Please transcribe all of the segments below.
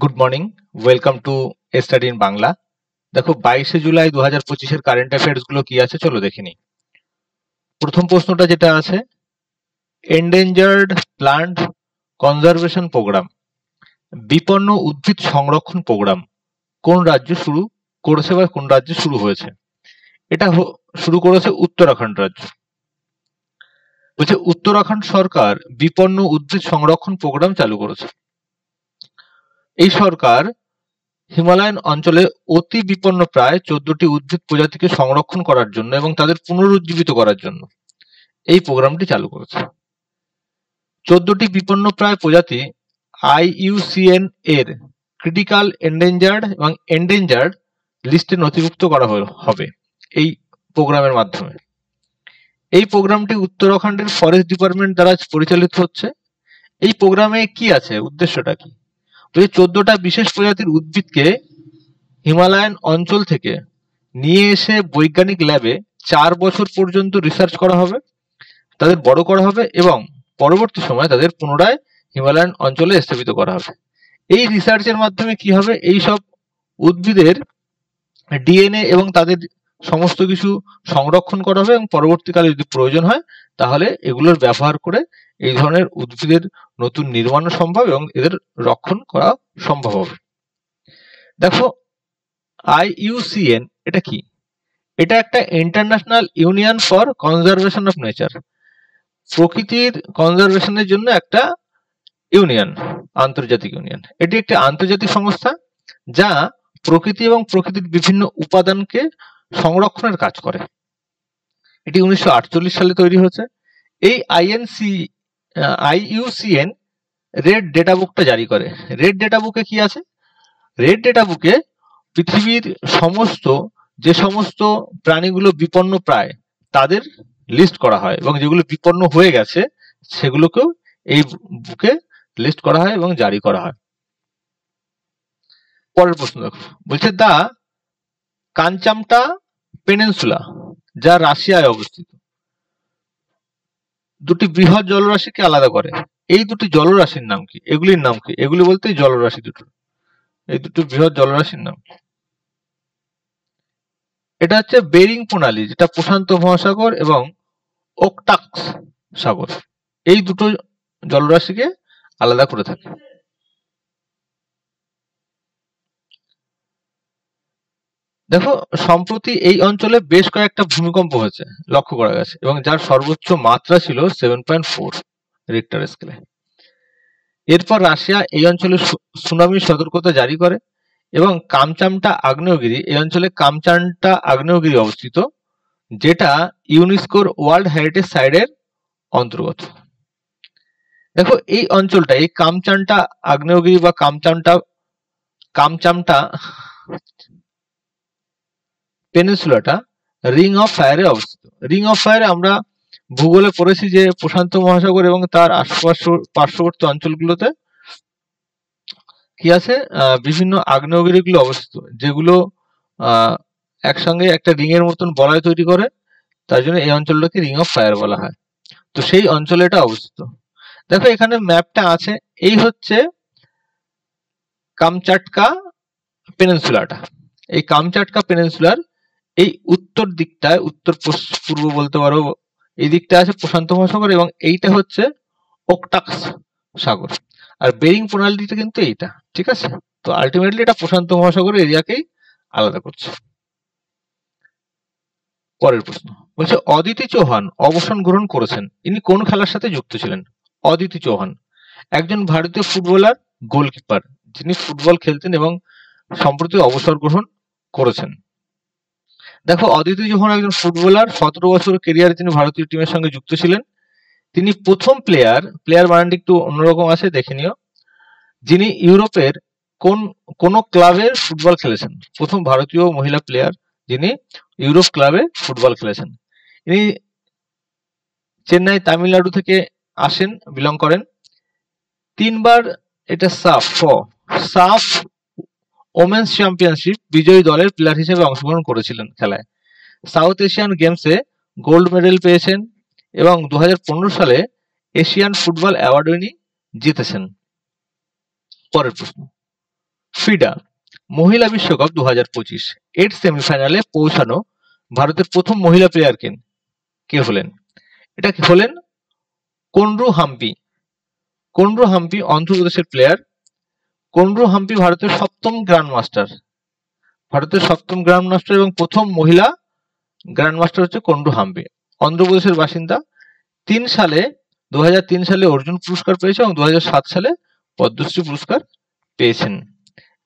Good morning, welcome to study in Bangla. দেখো 22শে July 2025 current affairs গুলো কি আছে চলো দেখে নিই। প্রথম প্রশ্নটা যেটা আছে, এন্ডেঞ্জার্ড প্লান্ট কনজারভেশন প্রোগ্রাম, বিপন্ন উদ্ভিদ সংরক্ষণ প্রোগ্রাম কোন রাজ্য শুরু করেছে বা কোন রাজ্যে শুরু হয়েছে? এটা শুরু করেছে উত্তরাখণ্ড রাজ্য। বলছে উত্তরাখণ্ড সরকার বিপন্ন উদ্ভিদ সংরক্ষণ প্রোগ্রাম চালু করেছে। এই সরকার হিমালয়ান অঞ্চলে অতি বিপন্ন প্রায় 14টি উদ্ভিদ প্রজাতিকে সংরক্ষণ করার জন্য এবং তাদের পুনরুজ্জীবিত করার জন্য এই প্রোগ্রামটি চালু করেছে। 14টি বিপন্ন প্রায় প্রজাতি IUCN এর ক্রিটিক্যাল এন্ডেঞ্জার্ড এবং এন্ডেঞ্জার্ড লিস্টে নথিভুক্ত করা হবে এই প্রোগ্রামের মাধ্যমে। এই প্রোগ্রামটি উত্তরাখণ্ডের ফরেস্ট ডিপার্টমেন্ট দ্বারা পরিচালিত হচ্ছে। এই প্রোগ্রামে কি আছে, উদ্দেশ্যটা কি? 14টা বিশেষ প্রজাতির উদ্ভিদকে হিমালয়ান অঞ্চল থেকে নিয়ে এসে বৈজ্ঞানিক ল্যাবে 4 বছর পর্যন্ত রিসার্চ করা হবে, তাদের বড় করা হবে এবং পরবর্তী সময়ে তাদের পুনরায় হিমালয়ান অঞ্চলে স্থাপিত করা হবে। এই রিসার্চের মাধ্যমে কি হবে, এই সব উদ্ভিদের ডিএনএ এবং তাদের সমস্ত কিছু সংরক্ষণ করা হবে এবং পরবর্তীকালে যদি প্রয়োজন হয় তাহলে এগুলোর ব্যবহার করে এই ধরনের উদ্ভিদের নতুন নির্মাণ সম্ভব এবং এদের রক্ষণ করা সম্ভব হবে। দেখো IUCN এটা কি? এটা একটা international union for conservation of nature, প্রকৃতির কনজারভেশনের জন্য একটা ইউনিয়ন, আন্তর্জাতিক ইউনিয়ন। এটি একটি আন্তর্জাতিক সংস্থা যা প্রকৃতি এবং প্রকৃতির বিভিন্ন উপাদানকে সংরক্ষণের কাজ করে। এটি 1948 সালে তৈরি হয়েছে। এই IUCN রেড ডেটা বুকটা জারি করে। রেড ডেটা বুকে কি আছে? রেড ডেটা বুকে পৃথিবীর যে সমস্ত প্রাণীগুলো বিপন্ন প্রায় তাদের লিস্ট করা হয় এবং যেগুলো বিপন্ন হয়ে গেছে সেগুলোকেও এই বুকে লিস্ট করা হয় এবং জারি করা হয়। পরের প্রশ্ন দেখো, বলছে দা কাঞ্চামটা পেনিনসুলা যা রাশিয়ায় অবস্থিত দুটি বৃহৎ জলরাশিকে আলাদা করে। এই দুটি জলরাশির নাম কি? এগুলির নাম কি? এগুলি বলতে জলরাশি দুটো, এই দুটো বৃহৎ জলরাশির নাম। এটা হচ্ছে বেরিং প্রণালী, যেটা প্রশান্ত মহাসাগর এবং ওকটাক্স সাগর, এই দুটো জলরাশিকে আলাদা করে থাকে। দেখো সম্প্রতি এই অঞ্চলে বেশ কয়েকটা ভূমিকম্প হয়েছে লক্ষ্য করা গেছে এবং যার সর্বোচ্চ মাত্রা ছিল 7.4 রিক্টার স্কেলে। এরপর রাশিয়া এই অঞ্চলে সুনামির সতর্কতা জারি করে এবং কামচামটা আগ্নেয়গিরি, এই অঞ্চলে কামচামটা আগ্নেয়গিরি অবস্থিত, যেটা ইউনেস্কোর ওয়ার্ল্ড হেরিটেজ সাইটের অন্তর্গত। দেখো এই অঞ্চলটা, এই কামচামটা আগ্নেয়গিরি বা কামচামটা পেনিনসুলাটা রিং অফ ফায়ারে অবস্থিত। রিং অফ ফায়ারে আমরা ভূগোলে পড়েছি যে প্রশান্ত মহাসাগর এবং তার পার্শ্ববর্তী অঞ্চলগুলোতে কি আছে, বিভিন্ন আগ্নেয়গিরিগুলো অবস্থিত, যেগুলো একসঙ্গে একটা রিং এর মতন বলয় তৈরি করে, তার জন্য এই অঞ্চলটাকে রিং অফ ফায়ার বলা হয়। তো সেই অঞ্চলে এটা অবস্থিত। দেখো এখানে ম্যাপটা আছে, এই হচ্ছে কামচাটকা পেনিনসুলাটা। এই কামচাটকা পেনিনসুলার এই উত্তর দিকটায়, উত্তর পূর্ব বলতে পারো, এই দিকটা আছে প্রশান্ত মহাসাগর এবং এইটা হচ্ছে ওকটাক্স সাগর, আর বেরিং প্রণালীটা কিন্তু এইটা, ঠিক আছে? তো আলটিমেটলি এটা প্রশান্ত মহাসাগর এরিয়াকেই আলাদা করছে। পরের প্রশ্ন বলছে অদিতি চৌহান অবসর গ্রহণ করেছেন, ইনি কোন খেলার সাথে যুক্ত ছিলেন? অদিতি চৌহান একজন ভারতীয় ফুটবলার, গোলকিপার, যিনি ফুটবল খেলতেন এবং সম্প্রতি অবসর গ্রহণ করেছেন। দেখো অদিতি চৌহান একজন ফুটবলার, 17 বছর ক্যারিয়ারে তিনি ভারতীয় টিমের সঙ্গে যুক্ত ছিলেন। তিনি প্রথম প্লেয়ার বানানটি একটু অন্যরকম আছে, দেখে নিও, যিনি ইউরোপের কোন ক্লাবের ফুটবল খেলেছেন। প্রথম ভারতীয় মহিলা প্লেয়ার যিনি ইউরোপ ক্লাবে ফুটবল খেলেছেন। ইনি চেন্নাই, তামিলনাড়ু থেকে আসেন, বিলং করেন। 3 বার এটা সাফ ওমেন্স চ্যাম্পিয়নশিপ বিজয়ী দলের প্লেয়ার হিসেবে অংশগ্রহণ করেছিলেন খেলায়। সাউথ এশিয়ান গেমসে গোল্ড মেডেল পেয়েছেন এবং 2015 সালে এশিয়ান ফুটবল অ্যাওয়ার্ড ইনি জিতেছেন। পরের প্রশ্ন ফিডা মহিলা বিশ্বকাপ 2025 এর সেমিফাইনালে পৌঁছানো ভারতের প্রথম মহিলা প্লেয়ার কে হলেন? এটা কি হলেন কোনরু হাম্পি। কোনরু হাম্পি অন্ধ্রপ্রদেশের প্লেয়ার। কোনরু হাম্পি ভারতের সপ্তম গ্র্যান্ডমাস্টার। এবং প্রথম মহিলা গ্র্যান্ডমাস্টার হচ্ছে কোনরু হাম্পি, অন্ধ্রপ্রদেশের বাসিন্দা। 2003 সালে অর্জুন পুরস্কার পেয়েছে এবং 2007 সালে পদ্মশ্রী পুরস্কার পেয়েছেন।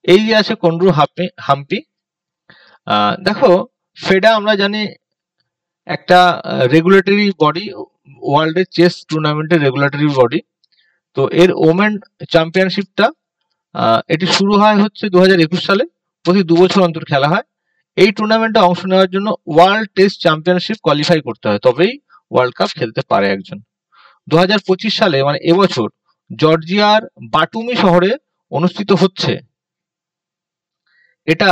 এই যে আছে কোনরু হাম্পি। দেখো ফেডা আমরা জানি একটা রেগুলেটরি বডি, ওয়ার্ল্ডের চেস টুর্নামেন্টের রেগুলেটরি বডি। তো এর ওমেন চ্যাম্পিয়নশিপটা এটি শুরু হয় হচ্ছে 2021 সালে, প্রতি 2 বছর অন্তর খেলা হয়। এই টুর্নামেন্টে অংশ নেওয়ার জন্য ওয়ার্ল্ড টেস্ট চ্যাম্পিয়নশিপ কোয়ালিফাই করতে হয়, তবেই ওয়ার্ল্ড কাপ খেলতে পারে একজন। 2025 সালে মানে এবছর জর্জিয়ার বাটুমি শহরে অনুষ্ঠিত হচ্ছে। এটা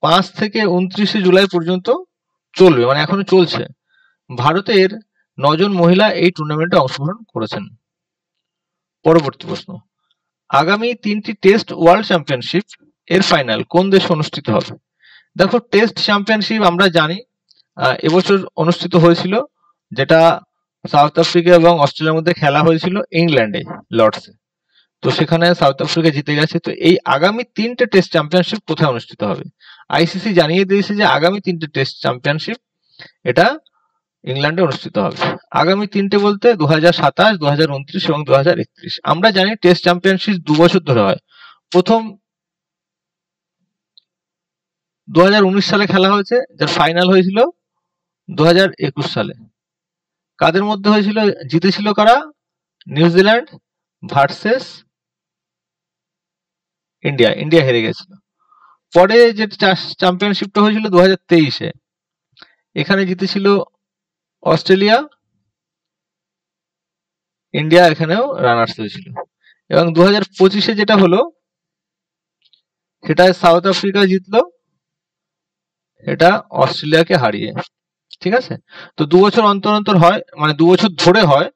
5 থেকে 29 জুলাই পর্যন্ত চলবে, মানে এখনো চলছে। ভারতের 9 জন মহিলা এই টুর্নামেন্টে অংশগ্রহণ করেছেন। পরবর্তী প্রশ্ন, আগামী 3টি টেস্ট ওয়ার্ল্ড চ্যাম্পিয়নশিপ এর ফাইনাল কোন দেশে অনুষ্ঠিত হবে? দেখো টেস্ট চ্যাম্পিয়নশিপ আমরা জানি এবছর অনুষ্ঠিত হয়েছিল, যেটা সাউথ আফ্রিকা এবং অস্ট্রেলিয়ার মধ্যে খেলা হয়েছিল ইংল্যান্ডে লর্ডসে। তো সেখানে সাউথ আফ্রিকা জিতে গেছে। তো এই আগামী 3টে টেস্ট চ্যাম্পিয়নশিপ কোথায় অনুষ্ঠিত হবে? আইসিসি জানিয়ে দিয়েছে যে আগামী 3টে টেস্ট চ্যাম্পিয়নশিপ এটা ইংল্যান্ডে অনুষ্ঠিত হবে। আগামী 3টে বলতে 2027, 2029 এবং 2031। আমরা জানি টেস্ট চ্যাম্পিয়নশিপ 2 বছর ধরে হয়। প্রথম 2019 সালে খেলা হয়েছে, যার ফাইনাল হয়েছিল 2021 সালে। কাদের মধ্যে হয়েছিল? জিতেছিল কারা? New Zealand versus India. ইন্ডিয়া হেরে গেছিল। পরে যে চ্যাম্পিয়নশিপটা হয়েছিল 2023-এ, এখানে জিতেছিল অস্ট্রেলিয়া, ইন্ডিয়া এখানেও রানার্স হয়েছিল। এবং 2025-এ যেটা হলো সেটা সাউথ আফ্রিকা জিতলো, এটা অস্ট্রেলিয়াকে হারিয়ে। ঠিক আছে, তো 2 বছর অন্তর অন্তর হয়, মানে 2 বছর ধরে হয়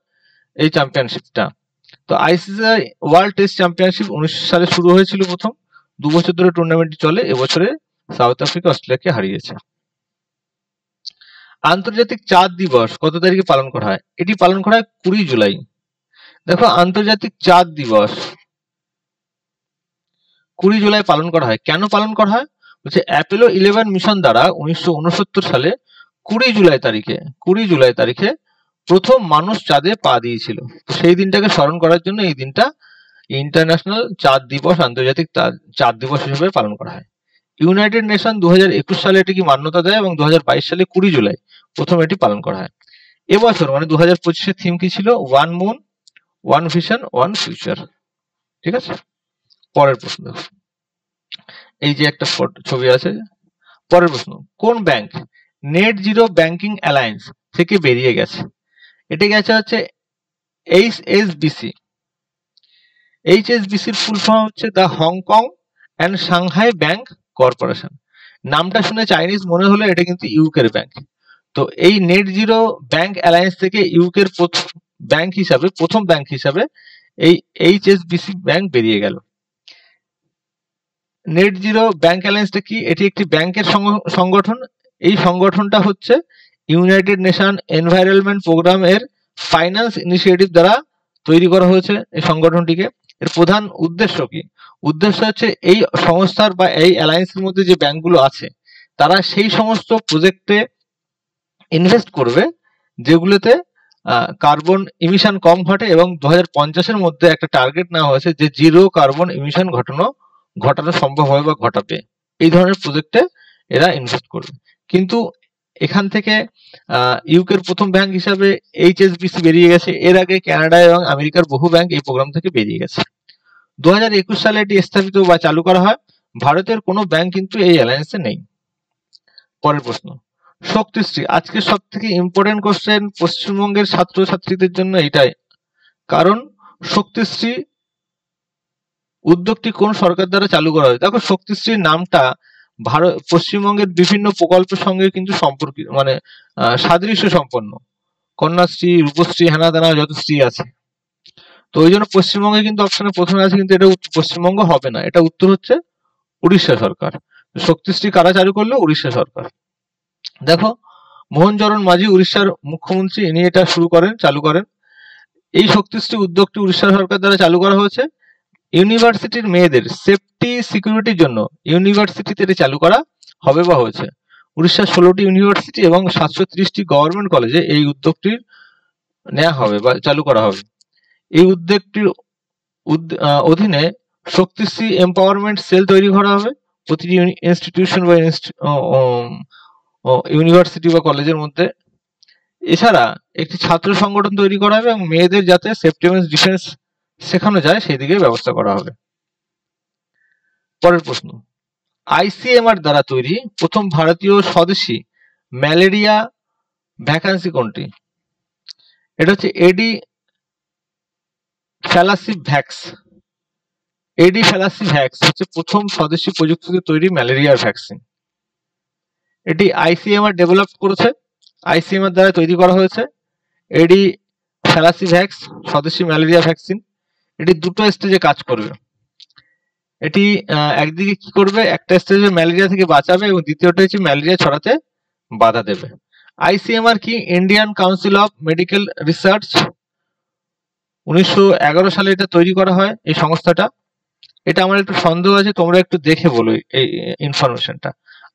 এই চ্যাম্পিয়নশিপটা। তো আইসিসি ওয়ার্ল্ড টেস্ট চ্যাম্পিয়নশিপ 19 সালে শুরু হয়েছিল প্রথম, 2 বছর ধরে টুর্নামেন্টটি চলে। এবছরে সাউথ আফ্রিকা অস্ট্রেলিয়াকে হারিয়েছে। আন্তর্জাতিক চাঁদ দিবস কত তারিখে পালন করা হয়? এটি পালন করা হয় 20 জুলাই। দেখো আন্তর্জাতিক চাঁদ দিবস 20 জুলাই পালন করা হয়। কেন পালন করা হয়? বলছে অ্যাপোলো 11 মিশন দ্বারা 1969 সালে 20 জুলাই তারিখে প্রথম মানুষ চাঁদে পা দিয়েছিল। তো সেই দিনটাকে স্মরণ করার জন্য এই দিনটা ইন্টারন্যাশনাল চাঁদ দিবস, আন্তর্জাতিক চাঁদ দিবস হিসেবে পালন করা হয়। ইউনাইটেড নেশন 2021 সালে এটিকে মান্যতা দেয় এবং 2022 সালে 20 জুলাই প্রথম এটি পালন করা হয়। এবছর মানে 2025-এর থিম কি ছিল? One moon, one vision, one future. ঠিক আছে, পরের প্রশ্ন দেখো। এই যে একটা ছবি আছে। পরের প্রশ্ন, কোন bank net zero banking alliance থেকে বেরিয়ে গেছে? এটা গেছে হচ্ছে এইচএসবিসি। এইচএসবিসির ফুল ফর্ম হচ্ছে the Hong Kong and Shanghai bank corporation. নামটা শুনে চাইনিজ মনে হলে এটা কিন্তু ইউকের ব্যাংক। তো এই নেট জিরো ব্যাংক অ্যালায়েন্স থেকে ইউকের প্রথম ব্যাংক হিসাবে এই এইচএসবিসি ব্যাংক বেরিয়ে গেল। নেট জিরো ব্যাংক অ্যালায়েন্সটা কি? এটি একটি ব্যাংকের সংগঠন। এই সংগঠনটা হচ্ছে ইউনাইটেড নেশন এনভায়রনমেন্ট প্রোগ্রাম এর ফাইন্যান্স ইনিশিয়েটিভ দ্বারা তৈরি করা হয়েছে এই সংগঠনটিকে। এর প্রধান উদ্দেশ্য কি? উদ্দেশ্য হচ্ছে এই সংস্থার বা এই অ্যালায়েন্সের মধ্যে যে ব্যাংকগুলো আছে তারা সেই সমস্ত প্রজেক্টে ইনভেস্ট করবে যেগুলোতে কার্বন ইমিশন কম ঘটে, এবং 2050-এর মধ্যে একটা টার্গেট নেওয়া হয়েছে যে জিরো কার্বন ইমিশন ঘটানো সম্ভব হবে বা ঘটাবে। এই ধরনের প্রজেক্টে এরা ইনভেস্ট করবে। কিন্তু এখান থেকে ইউকের প্রথম ব্যাংক হিসাবে এইচএসবিসি বেরিয়ে গেছে। এর আগে কানাডা এবং আমেরিকার বহু ব্যাংক এই প্রোগ্রাম থেকে বেরিয়ে গেছে। 2021 সালে এটি স্থাপিত বা চালু করা হয়। ভারতের কোনো ব্যাংক কিন্তু এই অ্যালায়েন্সে নেই। পরের প্রশ্ন, শক্তিশ্রী। আজকের সব থেকে ইম্পর্টেন্ট কোশ্চেন পশ্চিমবঙ্গের ছাত্রছাত্রীদের জন্য এটাই, কারণ শক্তিশ্রী উদ্যোগটি কোন সরকার দ্বারা চালু করা হয়? দেখো শক্তিশ্রীর নামটা পশ্চিমবঙ্গের বিভিন্ন প্রকল্পের সঙ্গে কিন্তু সম্পর্কিত, মানে সাদৃশ্য সম্পন্ন। কন্যাশ্রী, রূপশ্রী, হেনা তেনা যত শ্রী আছে। তো ওই জন্য পশ্চিমবঙ্গে কিন্তু অপশনে প্রথমে আছে, কিন্তু এটা পশ্চিমবঙ্গ হবে না, এটা উত্তর হচ্ছে উড়িষ্যা সরকার। শক্তিশ্রী কারা চালু করলো? উড়িষ্যা সরকার। দেখো, মোহনচরণ মাঝি উড়িষ্যার মুখ্যমন্ত্রী, ইনি এটা চালু করেন। এই শক্তিশ্রী উদ্যোগটি উড়িষ্যা সরকার দ্বারা চালু করা হয়েছে ইউনিভার্সিটির মেয়েদের সেফটি সিকিউরিটির জন্য। ইউনিভার্সিটিতে এটা চালু করা হবে বা হয়েছে। উড়িষ্যার 16টি ইউনিভার্সিটি এবং 730টি গভর্নমেন্ট কলেজে এই উদ্যোগটির নেওয়া হবে বা চালু করা হবে। এই উদ্যোগটির অধীনে শক্তিশ্রী এম্পাওয়ারমেন্ট সেল তৈরি করা হবে প্রতিটি ইনস্টিটিউশন বা ইউনিভার্সিটি বা কলেজের মধ্যে। এছাড়া একটি ছাত্র সংগঠন তৈরি করা হবে এবং মেয়েদের যাতে সেফটি এবং ডিফেন্স শেখানো যায় সেই দিকে ব্যবস্থা করা হবে। পরের প্রশ্ন, আইসিএমআর দ্বারা তৈরি প্রথম ভারতীয় স্বদেশী ম্যালেরিয়া ভ্যাকান্সি কোনটি? এটা হচ্ছে এডি ফ্যালাসিভ্যাক্স। এডি ফ্যালাসিভ্যাক্স হচ্ছে প্রথম স্বদেশী প্রযুক্তিতে তৈরি ম্যালেরিয়ার ভ্যাকসিন। এটি আইসিএমআর ডেভেলপ করেছে, আইসিএমআর দ্বারা তৈরি করা হয়েছে এডি ফ্যালাসিভ্যাক্স স্বদেশী ম্যালেরিয়া ভ্যাকসিন। এটি দুটো স্টেজে কাজ করবে। এটি একদিকে কি করবে, একটা স্টেজে ম্যালেরিয়া থেকে বাঁচাবে এবং দ্বিতীয়টা হচ্ছে ম্যালেরিয়া ছড়াতে বাধা দেবে। আইসিএমআর কি? Indian council of medical research. 1911 সালে এটা তৈরি করা হয় এই সংস্থাটা। এটা আমার একটু সন্দেহ আছে, তোমরা একটু দেখে বলো এই ইনফরমেশনটা।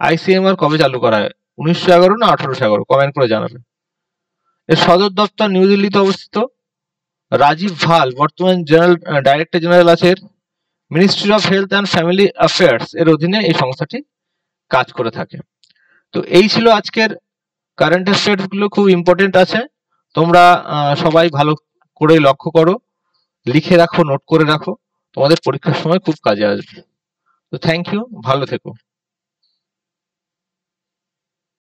আইসিএমআর কবে চালু করা হয়? 1911 না 1811? কমেন্ট করে জানাবে। এর সদর দপ্তর নিউ দিল্লিতে অবস্থিত। রাজীব ভাল বর্তমান ডাইরেক্টর জেনারেল আছে। Ministry of health and family affairs এর অধীনে এই সংস্থাটি কাজ করে থাকে। তো এই ছিল আজকের কারেন্ট অ্যাফেয়ার্স গুলো, খুব ইম্পর্টেন্ট আছে। তোমরা সবাই ভালো করে লক্ষ্য করো, লিখে রাখো, নোট করে রাখো, তোমাদের পরীক্ষার সময় খুব কাজে আসবে। তো থ্যাংক ইউ, ভালো থেকো।